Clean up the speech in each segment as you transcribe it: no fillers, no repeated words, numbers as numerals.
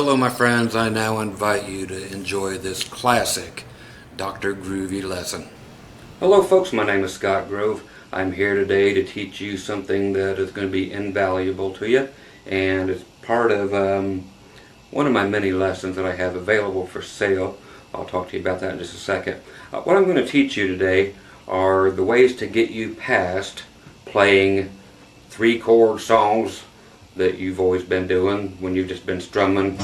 Hello my friends, I now invite you to enjoy this classic Dr. Groovy lesson. Hello folks, my name is Scott Grove. I'm here today to teach you something that is going to be invaluable to you, and it's part of one of my many lessons that I have available for sale. I'll talk to you about that in just a second. What I'm going to teach you today are the ways to get you past playing 3-chord songs that you've always been doing when you've just been strumming.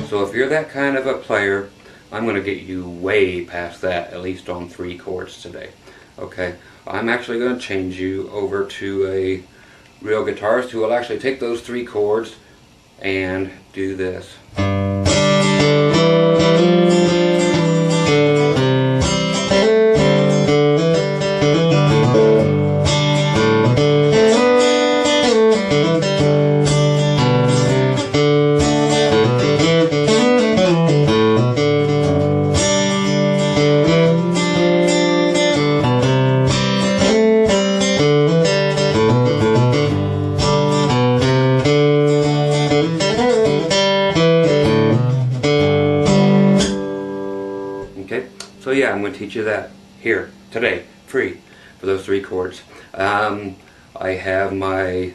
So if you're that kind of a player, I'm going to get you way past that, at least on 3 chords today. Okay, I'm actually going to change you over to a real guitarist who will actually take those 3 chords and do this. Okay, so yeah, I'm going to teach you that here today, free, for those 3 chords. I have my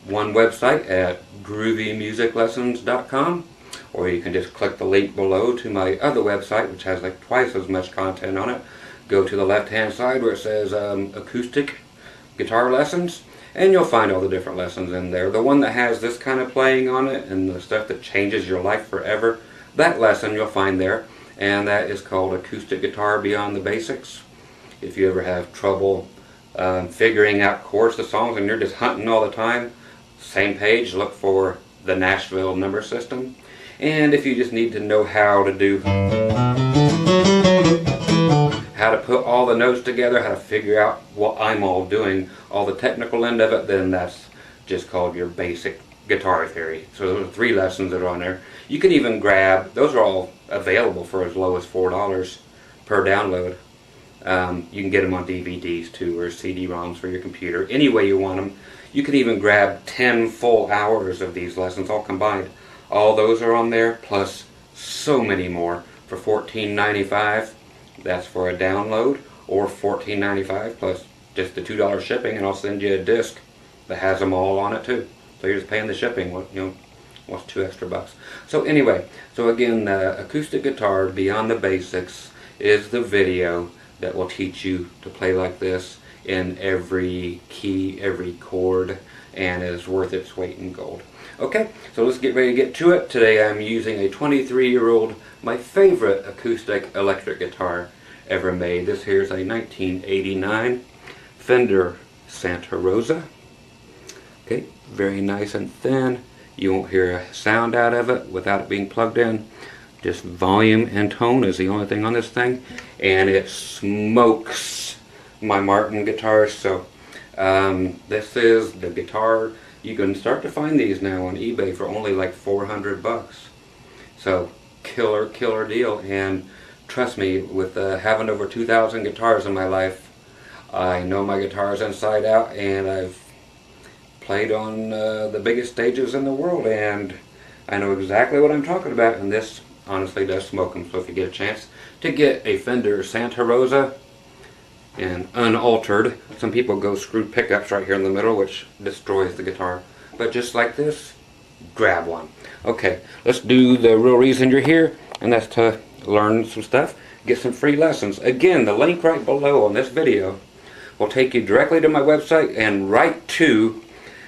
one website at groovymusiclessons.com, or you can just click the link below to my other website, which has like twice as much content on it. Go to the left hand side where it says Acoustic Guitar Lessons, and you'll find all the different lessons in there. The one that has this kind of playing on it and the stuff that changes your life forever, that lesson you'll find there. And that is called Acoustic Guitar Beyond the Basics. If you ever have trouble figuring out chords to songs and you're just hunting all the time, same page, look for the Nashville number system. And if you just need to know how to put all the notes together, how to figure out what I'm all doing, all the technical end of it, then that's just called your basic guitar theory. So those are 3 lessons that are on there. You can even grab, those are all available for as low as $4 per download. You can get them on DVDs too, or CD-ROMs for your computer, any way you want them. You can even grab 10 full hours of these lessons all combined. All those are on there, plus so many more for $14.95. That's for a download, or $14.95 plus just the $2 shipping, and I'll send you a disc that has them all on it too. So you're just paying the shipping, what's 2 extra bucks. So anyway, so again, Acoustic Guitar Beyond the Basics is the video that will teach you to play like this in every key, every chord, and is worth its weight in gold. Okay, so let's get ready to get to it. Today I'm using a 23-year-old, my favorite acoustic electric guitar ever made. This here's a 1989 Fender Santa Rosa. Okay, very nice and thin. You won't hear a sound out of it without it being plugged in. Just volume and tone is the only thing on this thing, and it smokes my Martin guitars. So this is the guitar. You can start to find these now on eBay for only like 400 bucks. So killer deal. And trust me, with having over 2,000 guitars in my life, I know my guitars inside out, and I've played on the biggest stages in the world, and I know exactly what I'm talking about, and this honestly does smoke them. So if you get a chance to get a Fender Santa Rosa and unaltered, some people go screwed pickups right here in the middle, which destroys the guitar, but just like this, grab one. Okay, let's do the real reason you're here, and that's to learn some stuff, get some free lessons. Again, the link right below on this video will take you directly to my website and right to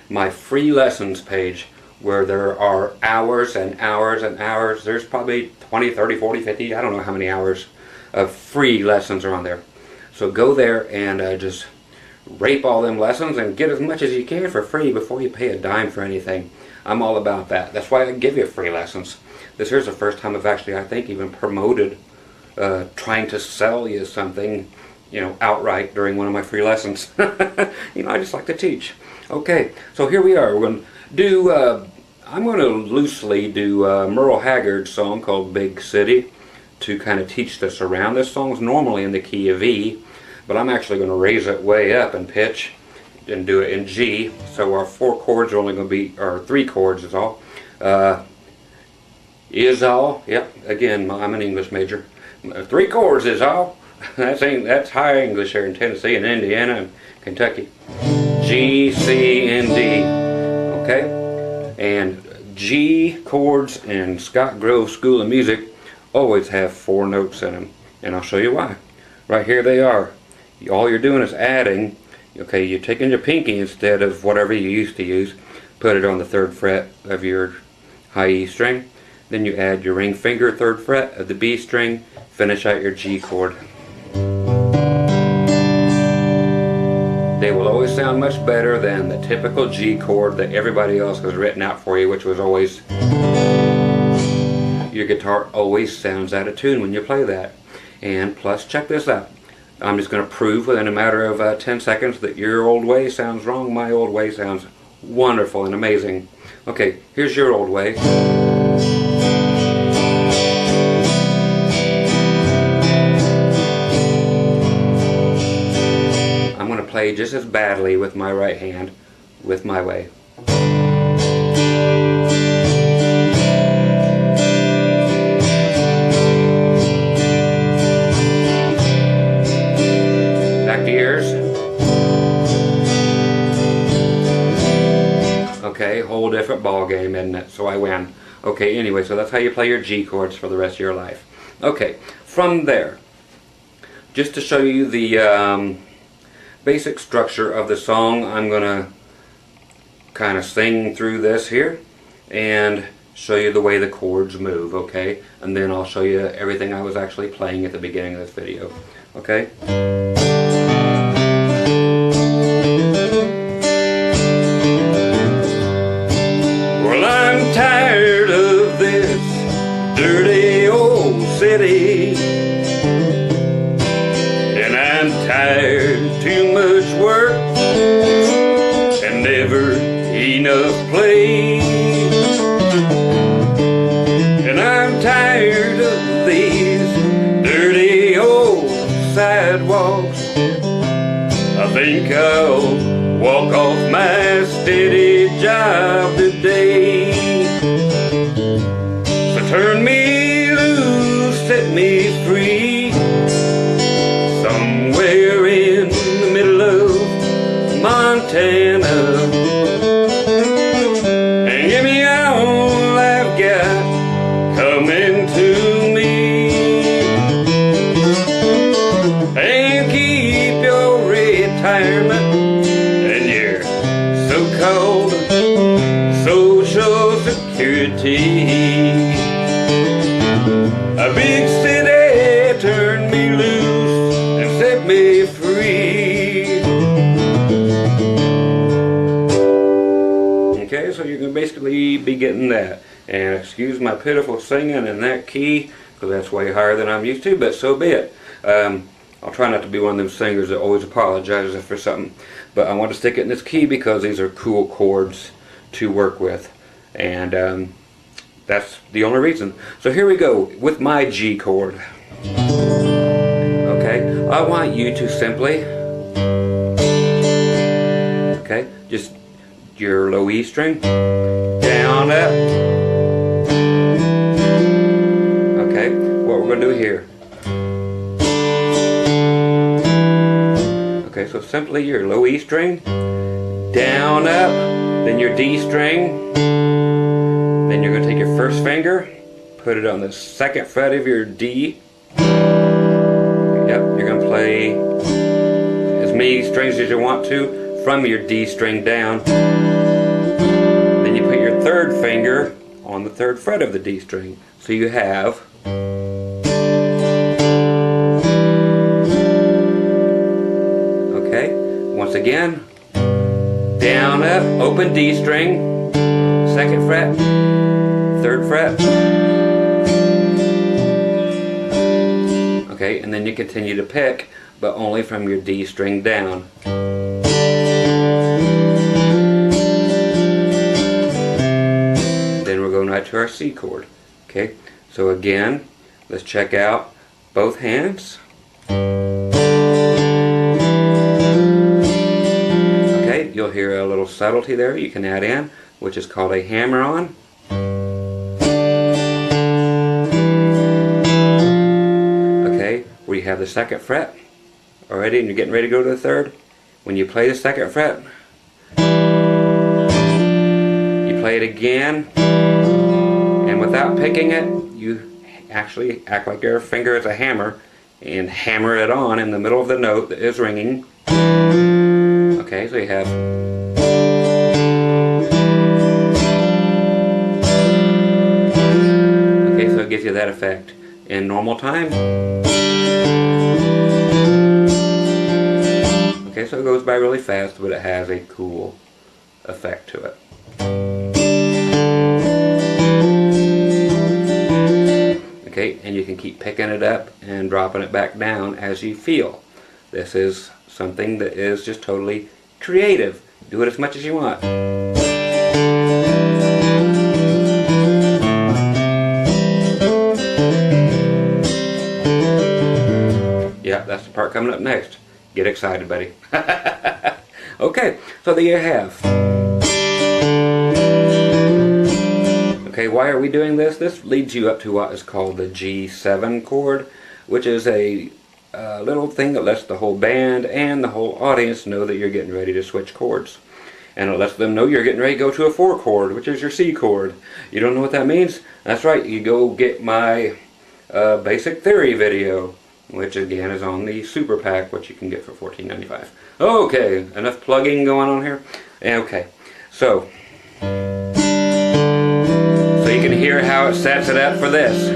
my free lessons page, where there are hours and hours and hours. There's probably 20, 30, 40, 50, I don't know how many hours of free lessons are on there. So go there and just rape all them lessons and get as much as you can for free before you pay a dime for anything. I'm all about that. That's why I give you free lessons. This here's the first time I've actually, I think, even promoted trying to sell you something, outright during one of my free lessons. I just like to teach. Okay, so here we are. We're going to do I'm going to loosely do Merle Haggard's song called Big City to kind of teach this around. This song's normally in the key of E, but I'm actually going to raise it way up in pitch and do it in G. So our 4 chords are only going to be, or 3 chords is all. Is all, yep, again, I'm an English major. 3 chords is all. That's high English here in Tennessee and Indiana and Kentucky. G, C, and D. Okay? And G chords in Scott Grove School of Music always have 4 notes in them. And I'll show you why. Right here they are. All you're doing is adding, okay, you're taking your pinky instead of whatever you used to use, put it on the 3rd fret of your high E string. Then you add your ring finger, 3rd fret of the B string, finish out your G chord. They will always sound much better than the typical G chord that everybody else has written out for you, which was always, your guitar always sounds out of tune when you play that. And plus, check this out. I'm just going to prove within a matter of 10 seconds that your old way sounds wrong, my old way sounds wonderful and amazing. Okay, here's your old way. Play just as badly with my right hand with my way. Back to yours. Okay, whole different ball game, isn't it? So I win. Okay, anyway, so that's how you play your G chords for the rest of your life. Okay, from there, just to show you the basic structure of the song, I'm gonna kind of sing through this here and show you the way the chords move, okay? And then I'll show you everything I was actually playing at the beginning of this video, okay? Well, I'm tired of this dirty old city, and I'm tired, too much work and never enough play. And I'm tired of these dirty old sidewalks. I think I'll walk off my steady job today. So turn me loose, set me free, somewhere in the middle of Montana, and give me all I've got coming to me, and keep your retirement and your so-called Social Security. A big city turned me loose and set me free. Okay, so you can basically be getting that. And excuse my pitiful singing in that key, because that's way higher than I'm used to, but so be it. I'll try not to be one of them singers that always apologizes for something. But I want to stick it in this key because these are cool chords to work with. And that's the only reason. So here we go with my G chord. Okay, I want you to simply, okay, just your low E string, down, up. Okay, what we're going to do here. Okay, so simply your low E string, down, up, then your D string, then you're going to take your first finger, put it on the 2nd fret of your D. Yep, you're going to play as many strings as you want to from your D string down. Then you put your 3rd finger on the 3rd fret of the D string. So you have okay, once again, down, up, open D string, 2nd fret, 3rd fret. Okay, and then you continue to pick, but only from your D string down. to our C chord. Okay, so again, let's check out both hands. Okay, you'll hear a little subtlety there you can add in, which is called a hammer-on. Okay, where you have the second fret already and you're getting ready to go to the third. When you play the second fret, you play it again, and without picking it, you actually act like your finger is a hammer and hammer it on in the middle of the note that is ringing. Okay, so you have so it gives you that effect. In normal time, okay, so it goes by really fast, but it has a cool effect to it. Okay, and you can keep picking it up and dropping it back down as you feel. This is something that is just totally creative. Do it as much as you want. Yeah, that's the part coming up next. Get excited, buddy. Okay, so there you have. Okay, why are we doing this? This leads you up to what is called the G7 chord, which is a little thing that lets the whole band and the whole audience know that you're getting ready to switch chords. And it lets them know you're getting ready to go to a 4 chord, which is your C chord. You don't know what that means? That's right, you go get my basic theory video, which again is on the Super Pack, which you can get for $14.95. Okay, enough plugging going on here. Okay, so you can hear how it sets it up for this.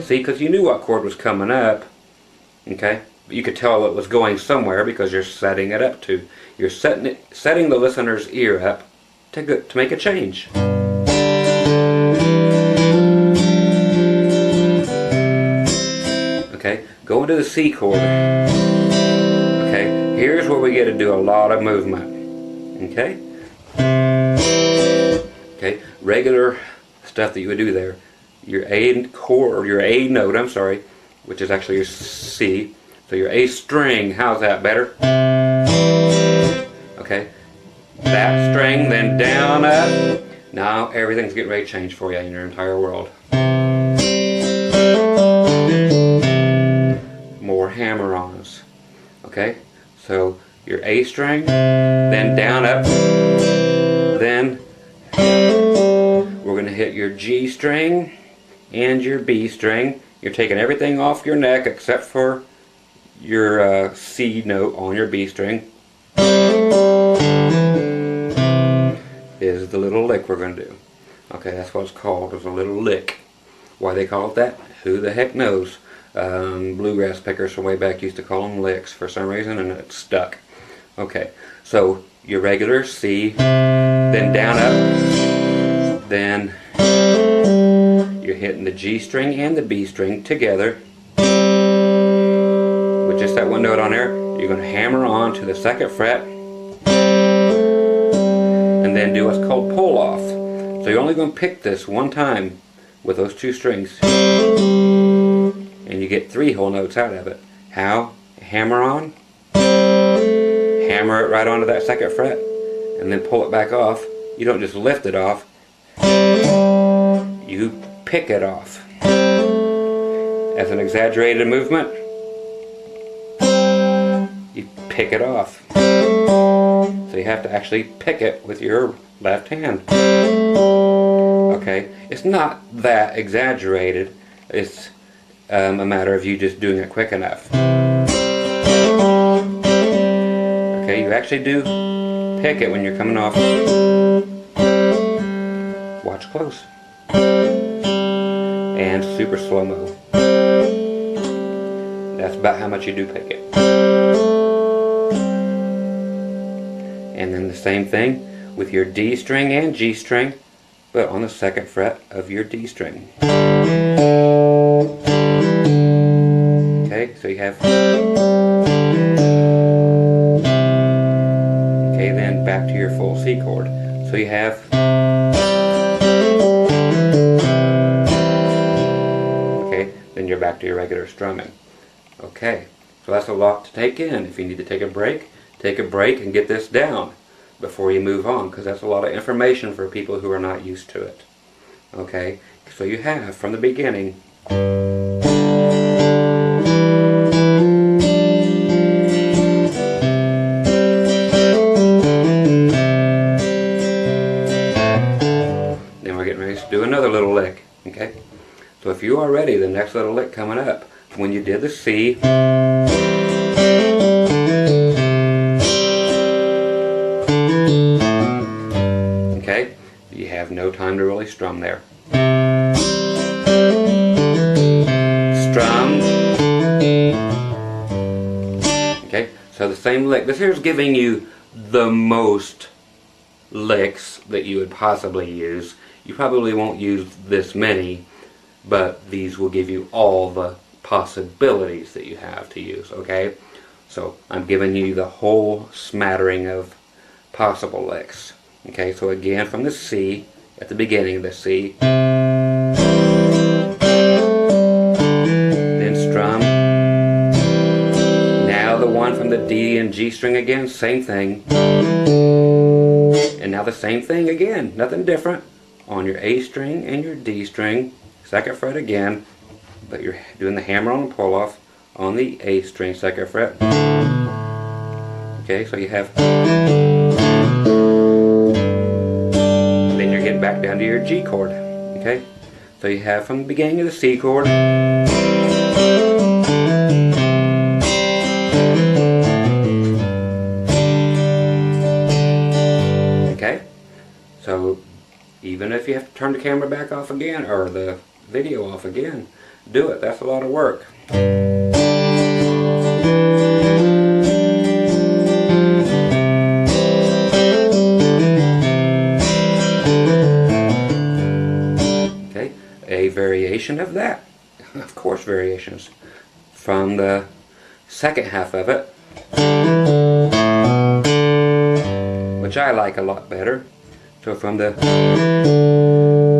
See, because you knew what chord was coming up, okay? You could tell it was going somewhere because you're setting it up to. You're setting the listener's ear up to make a change. Okay, go into the C chord. Okay, here's where we get to do a lot of movement. Okay? Okay, regular stuff that you would do there. Your A chord, or your A note, I'm sorry, which is actually your C. So your A string, how's that better? Okay, that string, then down, up. Now everything's getting ready to change for you in your entire world. More hammer-ons. Okay, so your A string, then down, up, then we're going to hit your G string and your B string. You're taking everything off your neck except for your C note on your B string. Is the little lick we're going to do. Okay, that's what it's called, is a little lick. Why they call it that? Who the heck knows? Bluegrass pickers from way back used to call them licks for some reason, and it stuck. Okay, so your regular C, then down, up, then you're hitting the G string and the B string together with just that one note on there. You're going to hammer on to the second fret and then do what's called pull off. So you're only going to pick this one time with those two strings and you get 3 whole notes out of it. How? Hammer on, hammer it right onto that second fret, and then pull it back off. You don't just lift it off, you pick it off. As an exaggerated movement, you pick it off. So you have to actually pick it with your left hand. Okay, it's not that exaggerated. It's a matter of you just doing it quick enough. Okay, you actually do pick it when you're coming off. Watch close. And super slow-mo. That's about how much you do pick it. And then the same thing with your D string and G string, but on the second fret of your D string. Okay, so you have... Okay, then back to your full C chord. So you have... then you're back to your regular strumming. Okay, so that's a lot to take in. If you need to take a break and get this down before you move on, because that's a lot of information for people who are not used to it. Okay, so you have from the beginning. Then we're getting ready to do another little lick. Okay, so if you are ready, the next little lick coming up, when you did the C, okay, you have no time to really strum there. Strum. Okay, so the same lick. This here is giving you the most licks that you would possibly use. You probably won't use this many, but these will give you all the possibilities that you have to use. Okay, so I'm giving you the whole smattering of possible licks. Okay, so again from the C, at the beginning of the C, then strum. Now the one from the D and G string again, same thing. And now the same thing again, nothing different, on your A string and your D string, second fret again, but you're doing the hammer on and pull off on the A string, second fret. Okay, so you have, then you're getting back down to your G chord. Okay, so you have from the beginning of the C chord, okay, so even if you have to turn the camera back off again, or the video off again, do it. That's a lot of work. Okay, a variation of that. Of course, variations. From the second half of it, which I like a lot better. So from the,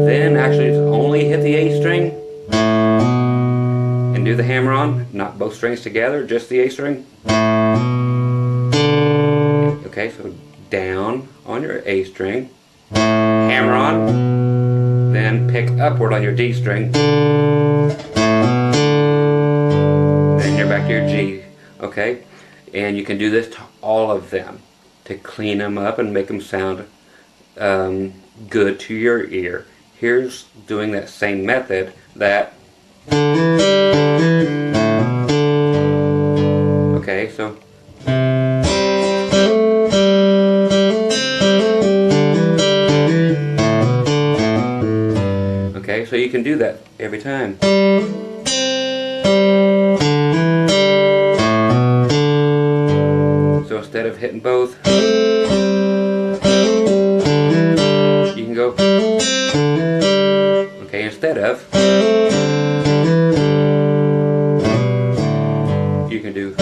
then actually just only hit the A string and do the hammer on, not both strings together, just the A string. Okay, so down on your A string, hammer on, then pick upward on your D string, then you're back to your G. Okay, and you can do this to all of them to clean them up and make them sound good to your ear. Here's doing that same method that, okay, so okay, so you can do that every time. So instead of hitting both, you can go, okay, instead of, you can do,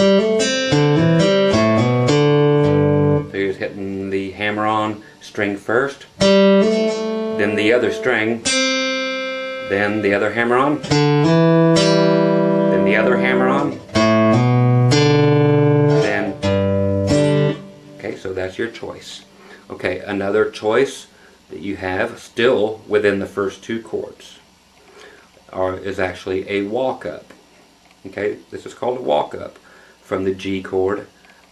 so you're just hitting the hammer on string first, then the other string, then the other hammer on, then the other hammer on, then, okay, so that's your choice. Okay, another choice that you have still within the first two chords is actually a walk up. Okay, this is called a walk up from the G chord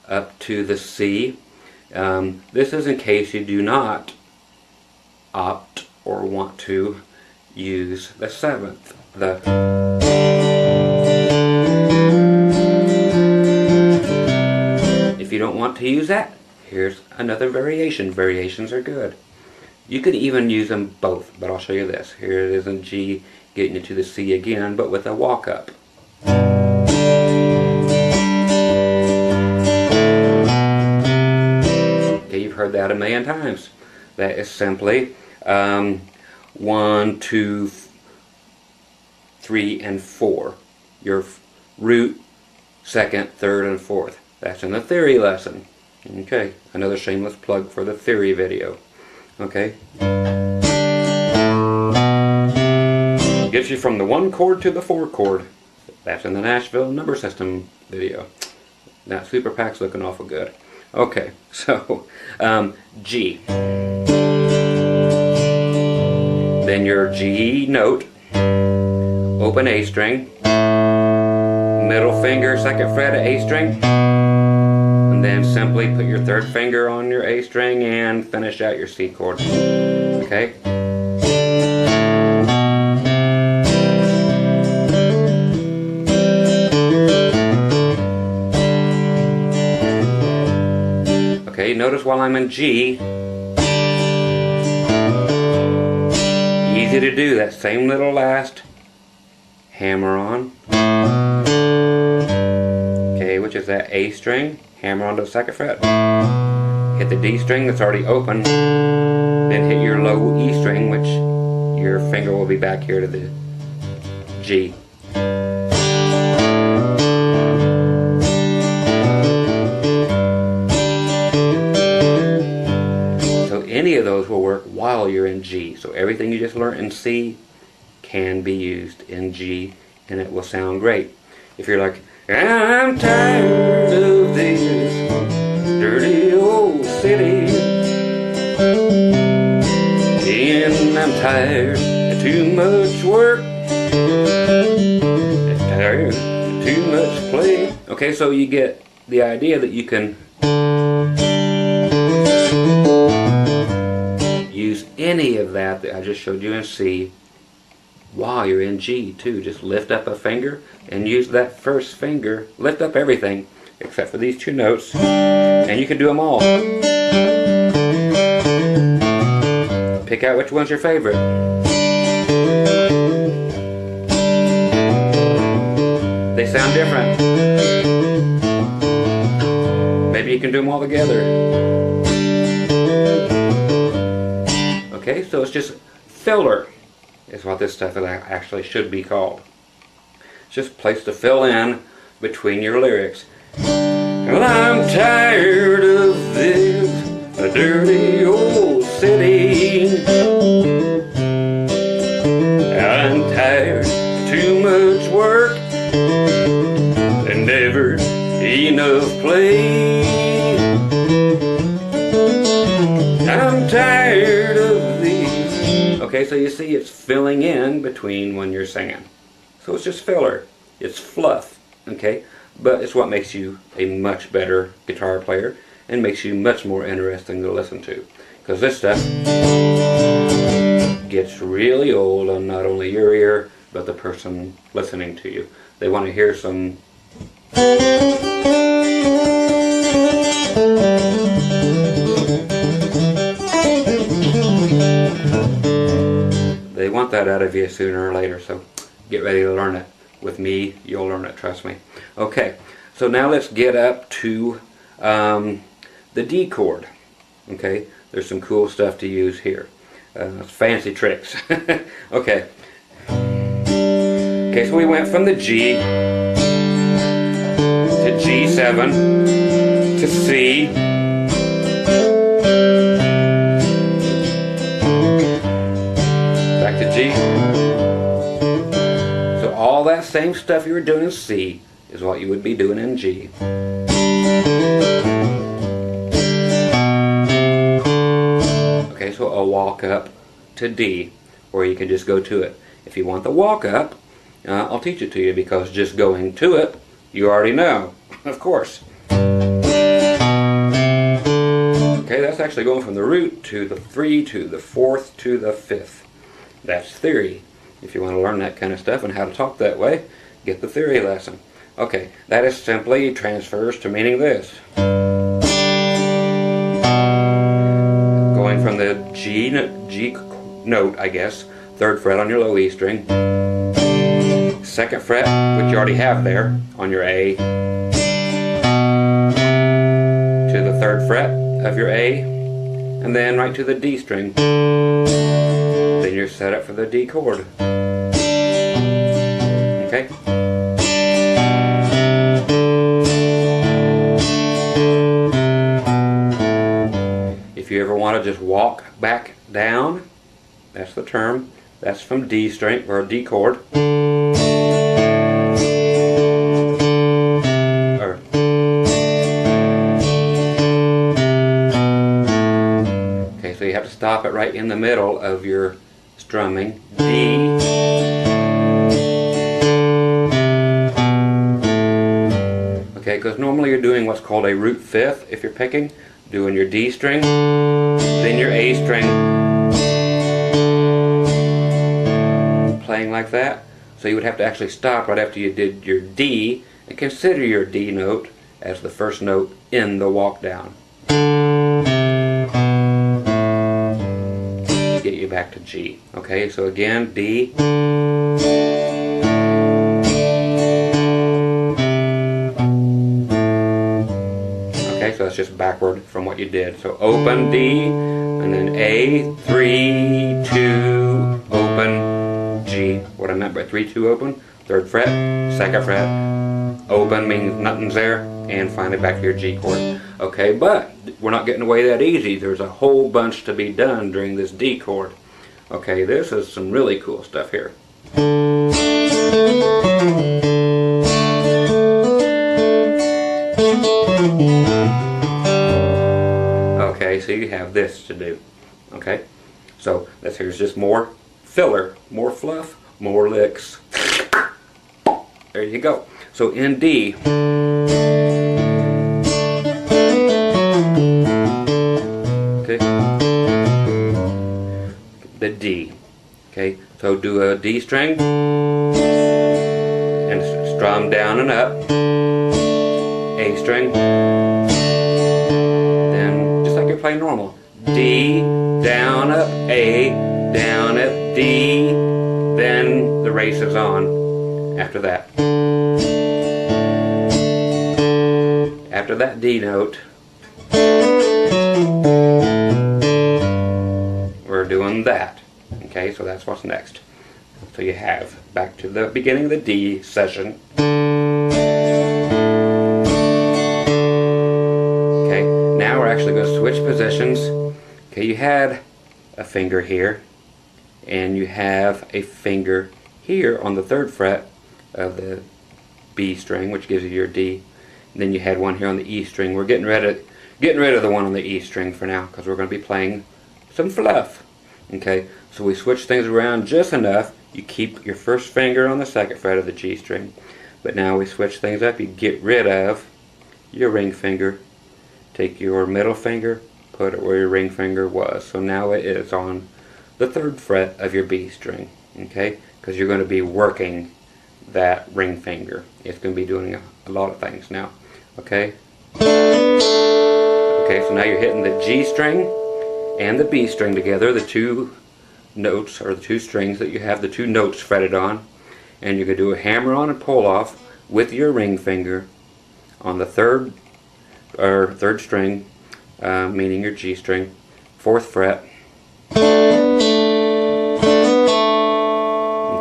up to the C. This is in case you do not opt or want to use the seventh. If you don't want to use that, here's another variation. Variations are good. You could even use them both, but I'll show you this. Here it is in G, getting you to the C again, but with a walk up. Okay, you've heard that a million times. That is simply 1, 2, 3, and 4. Your root, second, third, and fourth. That's in the theory lesson. Okay, another shameless plug for the theory video. Okay, gets you from the 1 chord to the 4 chord. That's in the Nashville number system video. That super pack's looking awful good. Okay, so G. Then your G note, open A string, middle finger, second fret of A string, and then simply put your third finger on your A string and finish out your C chord. Okay? Okay, notice while I'm in G, easy to do, that same little last hammer on, okay, which is that A string, hammer onto the second fret, hit the D string that's already open, then hit your low E string, which your finger will be back here to the G. Any of those will work while you're in G. So everything you just learned in C can be used in G, and it will sound great. If you're like, I'm tired of this dirty old city, and I'm tired of too much work, I'm tired of too much play. Okay, so you get the idea that you can use any of that I just showed you in C while you're in G too. Just lift up a finger and use that first finger. Lift up everything except for these two notes, and you can do them all. Pick out which one's your favorite. They sound different. Maybe you can do them all together. Okay, so it's just filler is what this stuff actually should be called. It's just a place to fill in between your lyrics. Well, I'm tired of this dirty old city. I'm tired of too much work and never enough play. I'm tired of these. Okay, so you see it's filling in between when you're singing. So it's just filler. It's fluff, okay? But it's what makes you a much better guitar player and makes you much more interesting to listen to. Because this stuff gets really old on not only your ear, but the person listening to you. They want to hear some... They want that out of you sooner or later, so get ready to learn it. With me, you'll learn it, trust me. Okay, so now let's get up to the D chord. Okay, there's some cool stuff to use here. Fancy tricks. Okay. Okay, so we went from the G to G7 to C. Back to G. So all that same stuff you were doing in C is what you would be doing in G. Okay, so a walk up to D, or you can just go to it. If you want the walk up, I'll teach it to you, because just going to it, you already know, of course. Okay, that's actually going from the root to the 3 to the 4th to the 5th. That's theory. If you want to learn that kind of stuff and how to talk that way, get the theory lesson. Okay, that is simply transfers to meaning this. Going from the G note, I guess, 3rd fret on your low E string, 2nd fret, which you already have there, on your A, to the 3rd fret of your A, and then right to the D string. Then you're set up for the D chord. Okay? If you ever want to just walk back down, that's the term. That's from D string, or D chord. so you have to stop it right in the middle of your strumming. D. Okay, because normally you're doing what's called a root fifth if you're picking, doing your D string, then your A string, playing like that. So you would have to actually stop right after you did your D and consider your D note as the first note in the walk down. To get you back to G. Okay, so again, D. Okay, so that's just backward from what you did. So open D, and then A, 3, 2, open, G. What I meant by 3, 2, open, 3rd fret, 2nd fret, open means nothing's there, and finally back to your G chord. Okay, but we're not getting away that easy. There's a whole bunch to be done during this D chord. Okay, this is some really cool stuff here. Okay, so you have this to do. Okay, so here's just more filler, more fluff, more licks. There you go. So in D, okay, the D. Okay, so do a D string and strum down and up, A string, then just like you're playing normal, D, down, up, A, down, up, D, then the race is on after that. After that D note, we're doing that. Okay, so that's what's next. So you have back to the beginning of the D session. Okay, now we're actually going to switch positions. Okay, you had a finger here, and you have a finger here on the 3rd fret of the B string, which gives you your D. And then you had one here on the E string. We're getting rid of the one on the E string for now, because we're going to be playing some fluff. Okay, so we switch things around just enough. You keep your first finger on the 2nd fret of the G string, but now we switch things up. You get rid of your ring finger, take your middle finger, put it where your ring finger was. So now it is on the 3rd fret of your B string. Okay, because you're going to be working that ring finger. It's going to be doing a lot of things now. Okay. Okay, so now you're hitting the G string and the B string together, the two notes, or the two strings that you have the two notes fretted on, and you're going to do a hammer on and pull off with your ring finger on the 3rd string, meaning your G string, 4th fret.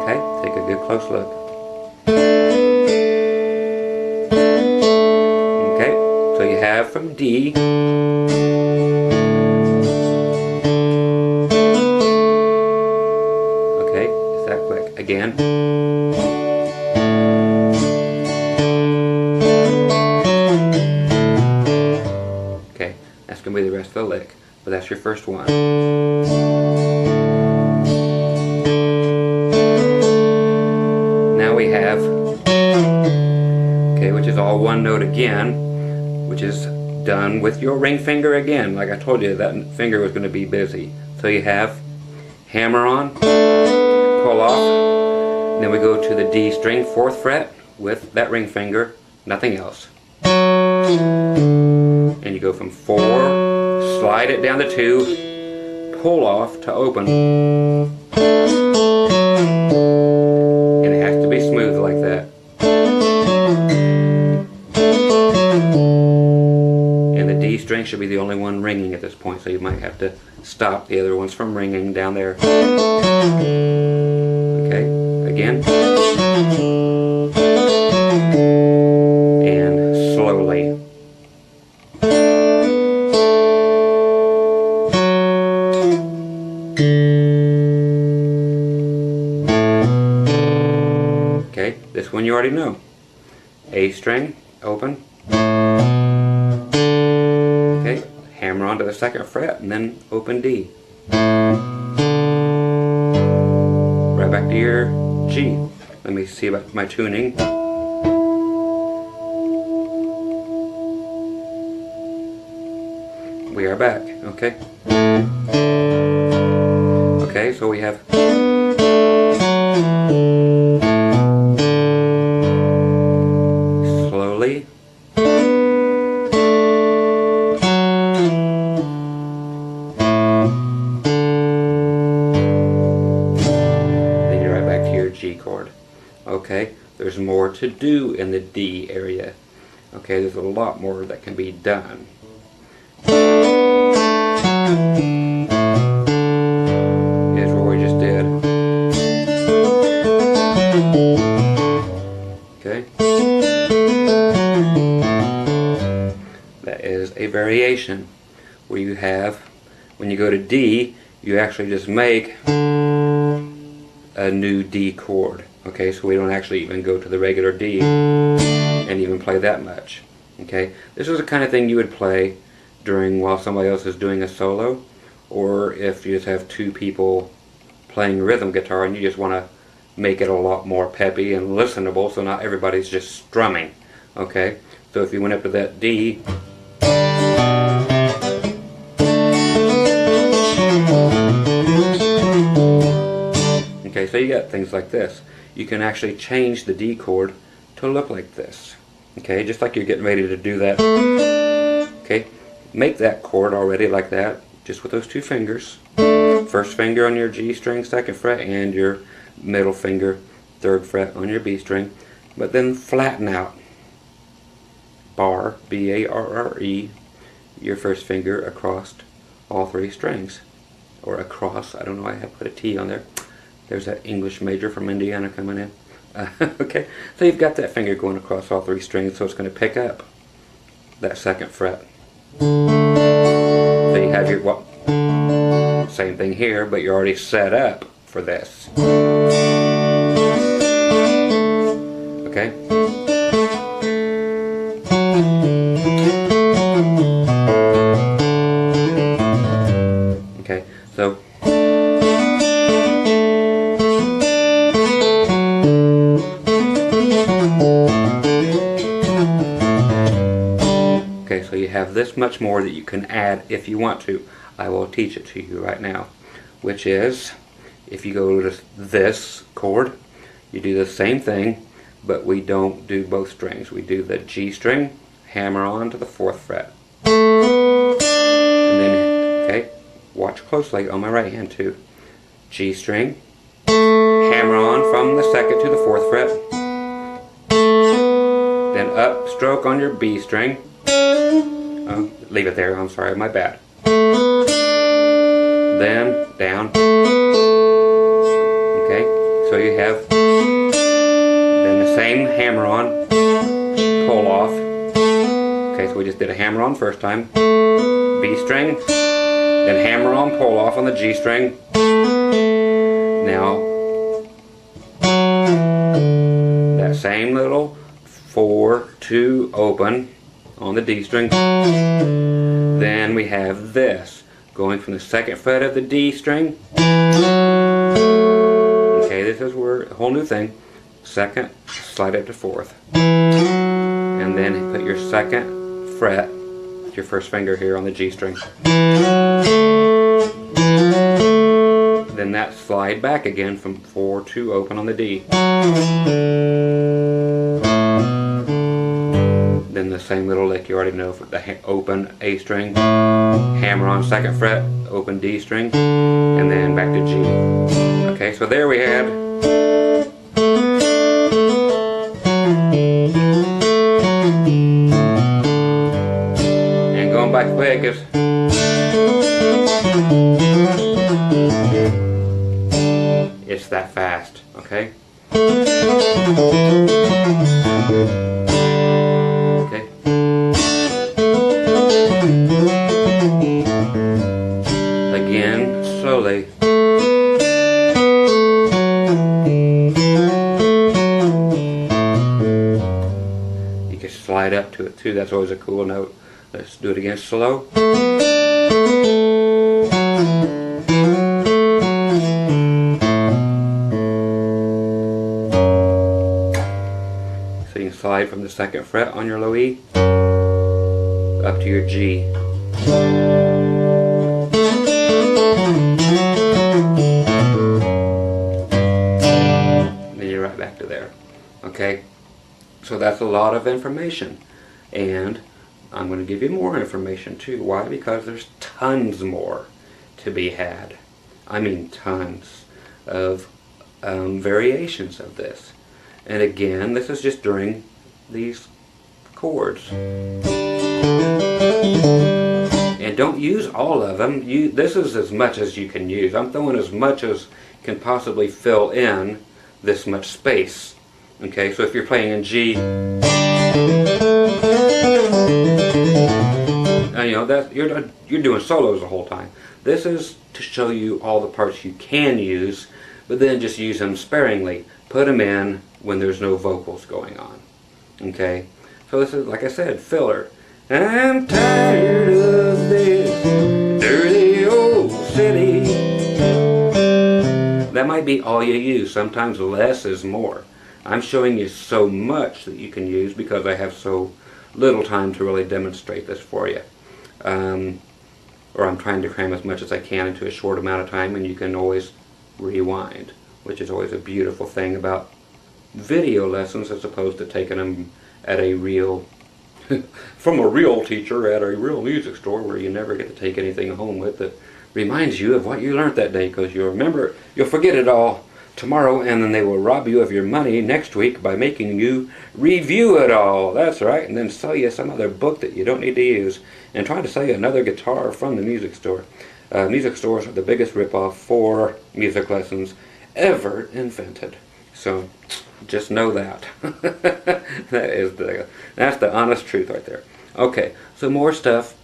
Okay, take a good close look. Okay, so you have from D, again. Okay, that's going to be the rest of the lick, but that's your first one. Now we have, okay, which is all one note again, which is done with your ring finger again. Like I told you, that finger was going to be busy. So you have hammer on, pull off. Then we go to the D string, 4th fret, with that ring finger, nothing else. And you go from 4, slide it down to 2, pull off to open. And it has to be smooth like that. And the D string should be the only one ringing at this point, so you might have to stop the other ones from ringing down there. Okay. Again, and slowly. Okay, this one you already know. A string, open. Okay, hammer onto the 2nd fret, and then open D. Right back to your G. Let me see about my tuning. We are back, okay? Okay, so we have slowly. Then you're right back to your G chord. Okay, there's more to do in the D area. Okay, there's a lot more that can be done. Here's what we just did. Okay. That is a variation where you have, when you go to D, you actually just make a new D chord. Okay, so we don't actually even go to the regular D and even play that much. Okay, this is the kind of thing you would play during while somebody else is doing a solo, or if you just have two people playing rhythm guitar and you just want to make it a lot more peppy and listenable, so not everybody's just strumming. Okay, so if you went up to that D, okay, so you got things like this. You can actually change the D chord to look like this. Okay, just like you're getting ready to do that. Okay, make that chord already like that, just with those two fingers. First finger on your G string, 2nd fret, and your middle finger, 3rd fret on your B string. But then flatten out. Bar, B-A-R-R-E, your first finger across all 3 strings. Or across, I don't know why I have put a T on there. There's that English major from Indiana coming in. Okay, so you've got that finger going across all 3 strings, so it's going to pick up that 2nd fret. So you have your, well, same thing here, but you're already set up for this. Okay? Okay, so so you have this much more that you can add if you want to. I will teach it to you right now, which is, if you go to this chord, you do the same thing, but we don't do both strings. We do the G string, hammer on to the 4th fret. And then, okay, watch closely on my right hand too. G string, hammer on from the 2nd to the 4th fret. Then up stroke on your B string. Leave it there, I'm sorry, my bad. Then down. Okay, so you have then the same hammer on, pull off. Okay, so we just did a hammer on first time, B string, then hammer on, pull off on the G string. Now that same little 4-2 open on the D string. Then we have this going from the 2nd fret of the D string. Okay, this is where a whole new thing. 2nd, slide up to 4th, and then put your 2nd fret, your first finger here on the G string. Then that slide back again from 4-2 open on the D. Then the same little lick you already know for the open A string, hammer on 2nd fret, open D string, and then back to G. Okay, so there we had and going back quick is it's that fast, okay? Again, slowly. You can slide up to it too, that's always a cool note. Let's do it again slow. So you can slide from the 2nd fret on your low E up to your G. Then you're right back to there. Okay? So that's a lot of information. And I'm going to give you more information too. Why? Because there's tons more to be had. I mean tons of variations of this. And again, this is just during these chords. And don't use all of them. This is as much as you can use. I'm throwing as much as can possibly fill in this much space. Okay, so if you're playing in G, and you know that you're doing solos the whole time. This is to show you all the parts you can use, but then just use them sparingly. Put them in when there's no vocals going on. Okay, so this is, like I said, filler. I'm tired of this dirty old city. That might be all you use. Sometimes less is more. I'm showing you so much that you can use because I have so little time to really demonstrate this for you. Or I'm trying to cram as much as I can into a short amount of time, and you can always rewind, which is always a beautiful thing about video lessons as opposed to taking them at a real from a real teacher at a real music store where you never get to take anything home with that reminds you of what you learned that day, because you'll forget it all tomorrow, and then they will rob you of your money next week by making you review it all. That's right, and then sell you some other book that you don't need to use, and try to sell you another guitar from the music store. Music stores are the biggest ripoff for music lessons ever invented. So just know that. That's the honest truth right there. Okay, so more stuff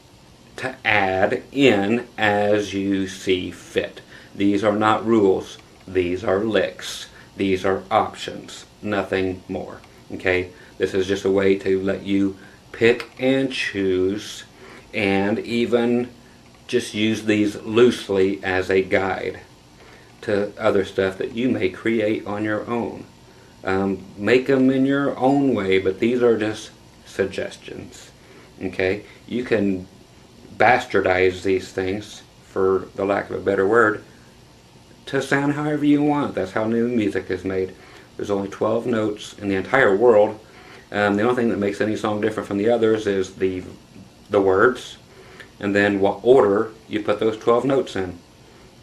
to add in as you see fit. These are not rules. These are licks. These are options. Nothing more. Okay, this is just a way to let you pick and choose, and even just use these loosely as a guide to other stuff that you may create on your own. Make them in your own way, but these are just suggestions. Okay, you can bastardize these things, for the lack of a better word, to sound however you want. That's how new music is made. There's only 12 notes in the entire world. The only thing that makes any song different from the others is the words, and then what order you put those 12 notes in.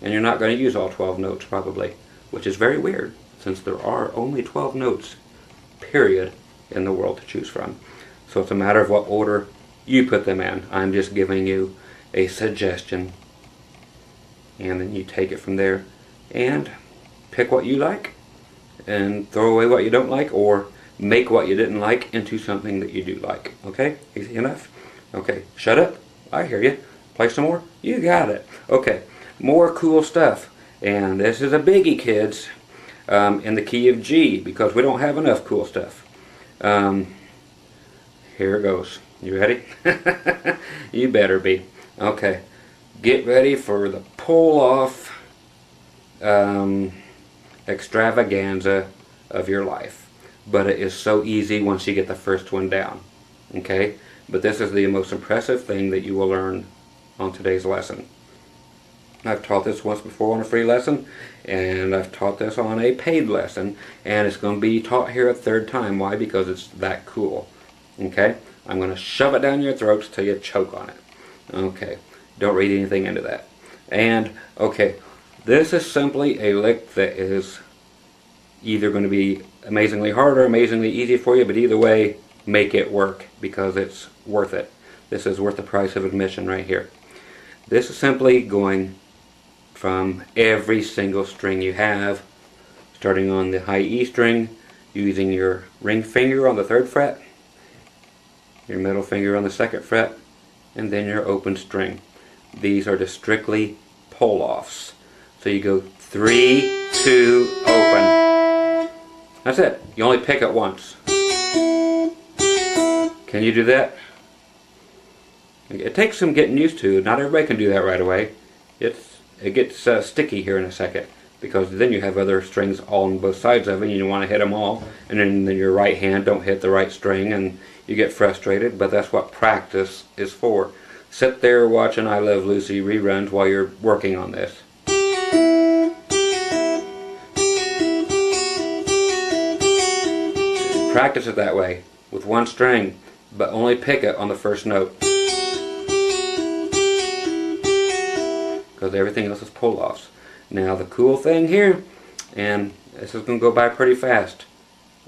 And you're not going to use all 12 notes probably, which is very weird, since there are only 12 notes, period, in the world to choose from. So it's a matter of what order you put them in. I'm just giving you a suggestion, and then you take it from there and pick what you like and throw away what you don't like, or make what you didn't like into something that you do like. Okay? Easy enough? Okay, shut up. I hear you. Play some more? You got it. Okay, more cool stuff. And this is a biggie, kids, in the key of G, because we don't have enough cool stuff. Here it goes. You ready? You better be. Okay, get ready for the pull-off extravaganza of your life. But it is so easy once you get the first one down. Okay? But this is the most impressive thing that you will learn on today's lesson. I've taught this once before on a free lesson, and I've taught this on a paid lesson, and it's going to be taught here a third time. Why? Because it's that cool. Okay? I'm going to shove it down your throats till you choke on it. Okay. Don't read anything into that. And, okay, this is simply a lick that is either going to be amazingly hard or amazingly easy for you, but either way, make it work, because it's worth it. This is worth the price of admission right here. This is simply going from every single string you have, starting on the high E string, using your ring finger on the 3rd fret, your middle finger on the 2nd fret, and then your open string. These are just strictly pull-offs. So you go 3, 2, open. That's it. You only pick it once. Can you do that? It takes some getting used to. Not everybody can do that right away. It gets sticky here in a second, because then you have other strings on both sides of it and you want to hit them all, and then your right hand don't hit the right string and you get frustrated. But that's what practice is for. Sit there watching I Love Lucy reruns while you're working on this. Practice it that way with one string, but only pick it on the first note, because everything else is pull-offs. Now the cool thing here, and this is going to go by pretty fast,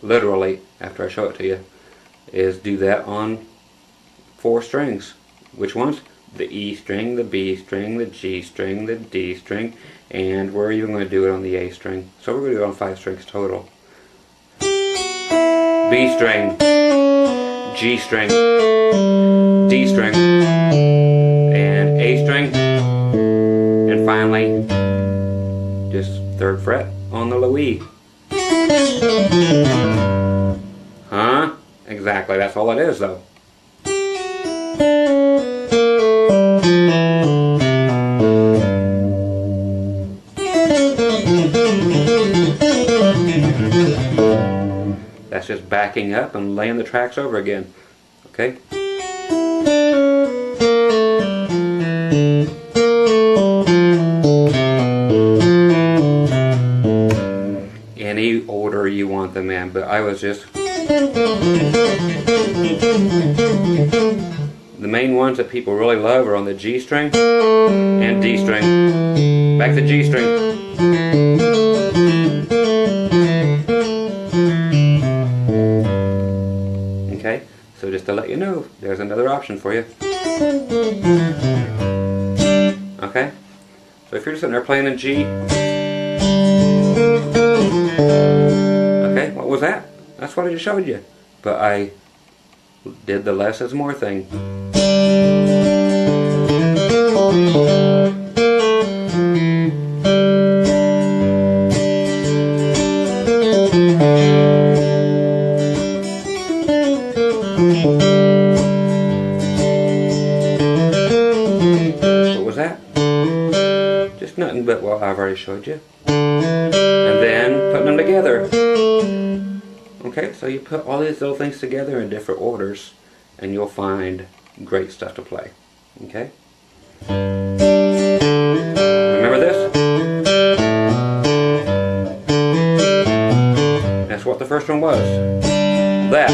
literally, after I show it to you, is do that on 4 strings. Which ones? The E string, the B string, the G string, the D string, and we're even going to do it on the A string. So we're going to do it on 5 strings total. B string, G string, D string, and A string, and finally just 3rd fret on the low E. Huh? Exactly, that's all it is though. That's just backing up and laying the tracks over again. Okay? Any order you want them in, but I was just... The main ones that people really love are on the G string and D string. Back to G string. Okay, so just to let you know, there's another option for you. Okay, so if you're sitting there playing in G, okay, what was that? That's what I just showed you. But I did the less is more thing. What was that? Just nothing but what I've already showed you. And then putting them together. Okay, so you put all these little things together in different orders and you'll find great stuff to play. Okay? Remember this? That's what the first one was. That.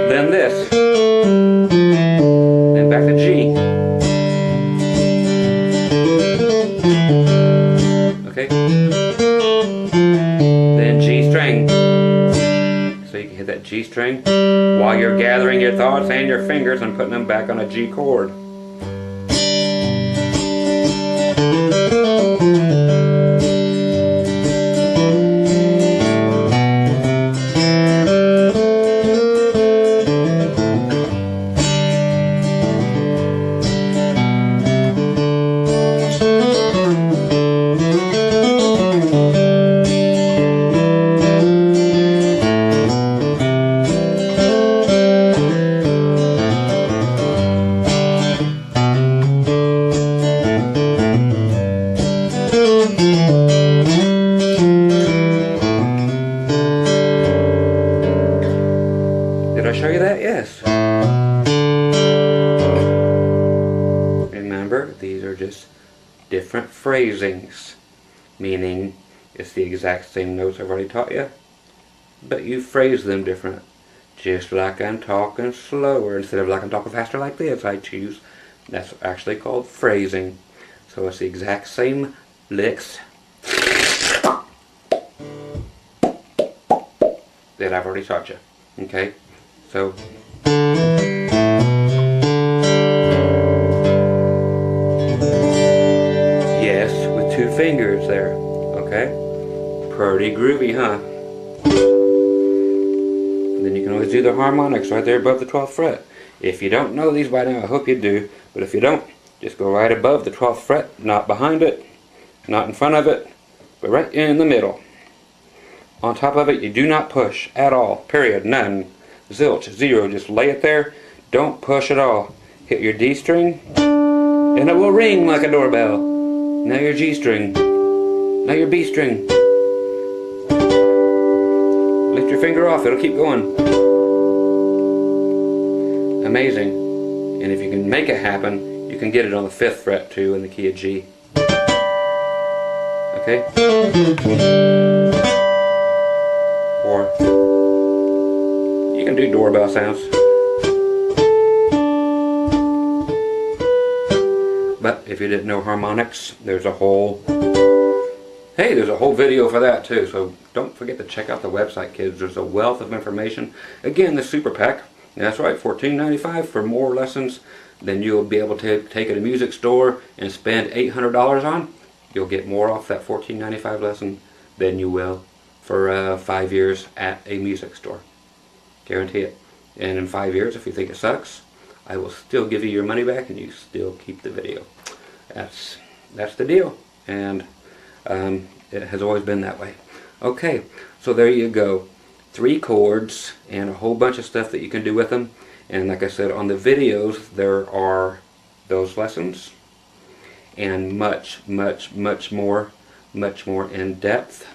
Then this. Then back to G. Okay? Then G string. So you can hit that G string while you're gathering your thoughts and your fingers and putting them back on a G chord. Did I show you that? Yes. Remember, these are just different phrasings, meaning it's the exact same notes I've already taught you, but you phrase them different. Just like I'm talking slower instead of like I'm talking faster like this, I choose. That's actually called phrasing. So it's the exact same licks that I've already taught you. Okay? So yes, with 2 fingers there. Okay? Pretty groovy, huh? And then you can always do the harmonics right there above the 12th fret. If you don't know these by now, I hope you do. But if you don't, just go right above the 12th fret, not behind it, not in front of it, but right in the middle. On top of it, you do not push at all. Period. None. Zilch. Zero. Just lay it there. Don't push at all. hit your D string, and it will ring like a doorbell. Now your G string. Now your B string. Lift your finger off, it'll keep going. Amazing. And if you can make it happen, you can get it on the 5th fret too in the key of G. Okay? Or you can do doorbell sounds. But if you didn't know harmonics, there's a whole video for that too. So don't forget to check out the website, kids. There's a wealth of information. Again, the super pack. That's right, $14.95 for more lessons than you'll be able to take at a music store and spend $800 on. You'll get more off that $14.95 lesson than you will for 5 years at a music store. Guarantee it. And in 5 years, if you think it sucks, I will still give you your money back and you still keep the video. That's the deal. And it has always been that way. Okay, so there you go. 3 chords and a whole bunch of stuff that you can do with them. And like I said, on the videos there are those lessons and much more in depth.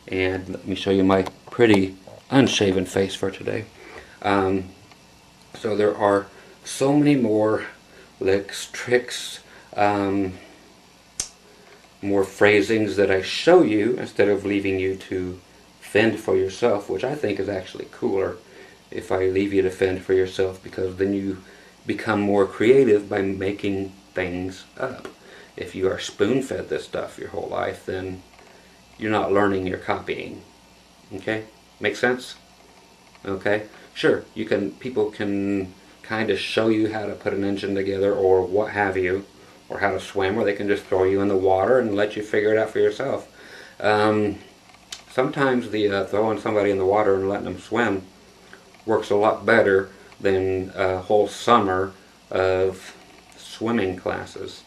And let me show you my pretty unshaven face for today. So there are so many more licks, tricks, more phrasings that I show you instead of leaving you to fend for yourself, which I think is actually cooler if I leave you to fend for yourself, because then you become more creative by making things up. If you are spoon-fed this stuff your whole life, then you're not learning, you're copying. Okay? Make sense? Okay? Sure, people can kind of show you how to put an engine together or what have you, or how to swim, or they can just throw you in the water and let you figure it out for yourself. Sometimes the throwing somebody in the water and letting them swim works a lot better than a whole summer of swimming classes,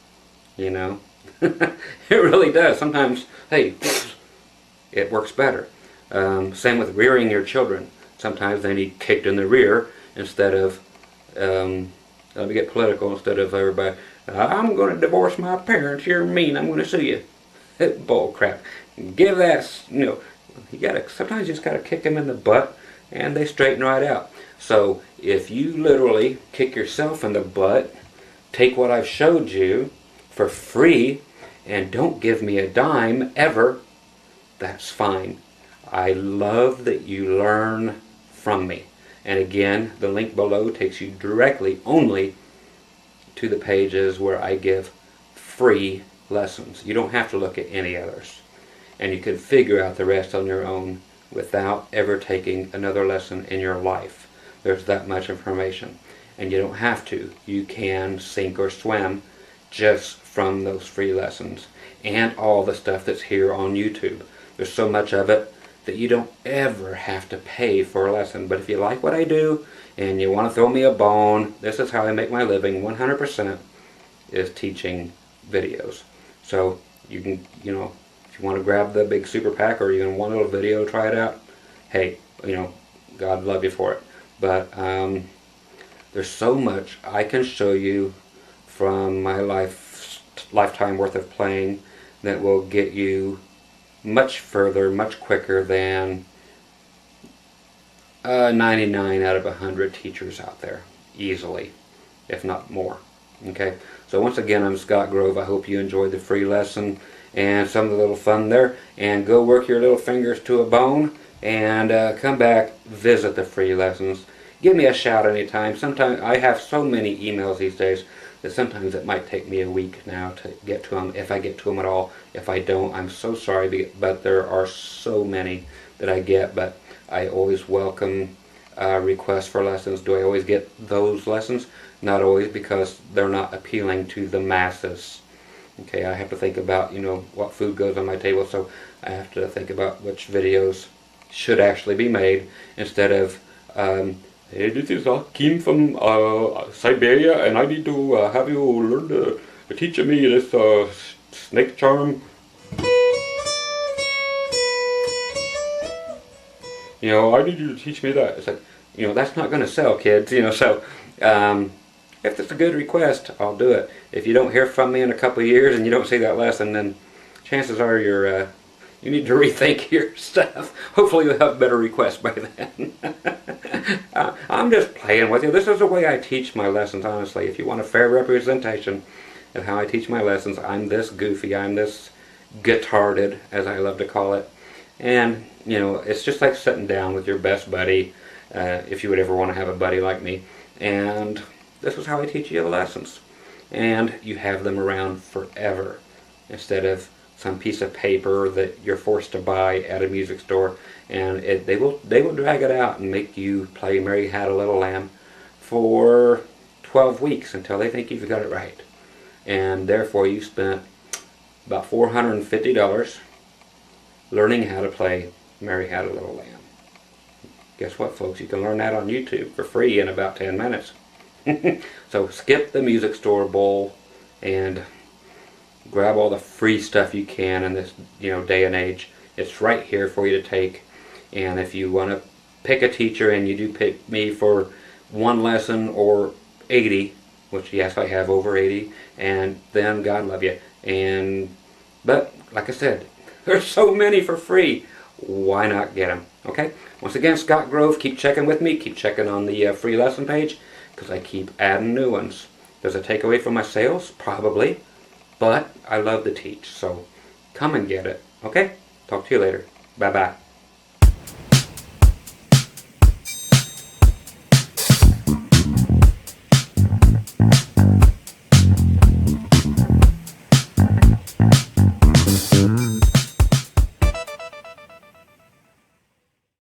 you know. It really does. Sometimes, hey, it works better. Same with rearing your children. Sometimes they need kicked in the rear instead of, let me get political, instead of everybody, I'm going to divorce my parents, you're mean, I'm going to sue you. Bull crap. Give that, you know, sometimes you just got to kick them in the butt and they straighten right out. So if you literally kick yourself in the butt, take what I've showed you for free and don't give me a dime ever, that's fine. I love that you learn from me. And again, the link below takes you directly only to the pages where I give free lessons. You don't have to look at any others. And you can figure out the rest on your own without ever taking another lesson in your life. There's that much information. And you don't have to. You can sink or swim just from those free lessons and all the stuff that's here on YouTube. There's so much of it that you don't ever have to pay for a lesson. But if you like what I do and you want to throw me a bone, this is how I make my living 100%, is teaching videos. So you can, you know, if you want to grab the big super pack or even one little video, try it out, hey, you know, God love you for it. But there's so much I can show you from my lifetime worth of playing that will get you much further, much quicker than 99 out of 100 teachers out there, easily, if not more. Okay, so once again, I'm Scott Grove. I hope you enjoyed the free lesson and some of the little fun there, and go work your little fingers to a bone and come back, visit the free lessons. Give me a shout anytime. Sometimes I have so many emails these days that sometimes it might take me a week now to get to them, if I get to them at all. If I don't, I'm so sorry, but there are so many that I get. But I always welcome requests for lessons. Do I always get those lessons? Not always, because they're not appealing to the masses. Okay, I have to think about, you know, what food goes on my table, so I have to think about which videos should actually be made instead of hey, this is Kim from Siberia, and I need to have you learn to teach me this snake charm. You know, I need you to teach me that. It's like, you know, that's not going to sell, kids. You know, so If it's a good request, I'll do it. If you don't hear from me in a couple of years and you don't see that lesson, then chances are you need to rethink your stuff. Hopefully you'll have better requests by then. I'm just playing with you. This is the way I teach my lessons, honestly. If you want a fair representation of how I teach my lessons, I'm this goofy, I'm this guitarded, as I love to call it. And, you know, it's just like sitting down with your best buddy, if you would ever want to have a buddy like me. And this is how I teach you the lessons. And you have them around forever, instead of some piece of paper that you're forced to buy at a music store, and they will drag it out and make you play Mary Had a Little Lamb for 12 weeks until they think you've got it right. And therefore you spent about $450 learning how to play Mary Had a Little Lamb. Guess what, folks? You can learn that on YouTube for free in about 10 minutes. So skip the music store bowl and grab all the free stuff you can in this, you know, day and age. It's right here for you to take. And if you want to pick a teacher, and you do pick me for one lesson or 80, which yes, I have over 80, and then God love you. But like I said, there's so many for free. Why not get them? Okay? Once again, Scott Grove. Keep checking with me. Keep checking on the free lesson page, because I keep adding new ones. Does it take away from my sales? Probably. But I love to teach, so come and get it. Okay? Talk to you later. Bye-bye.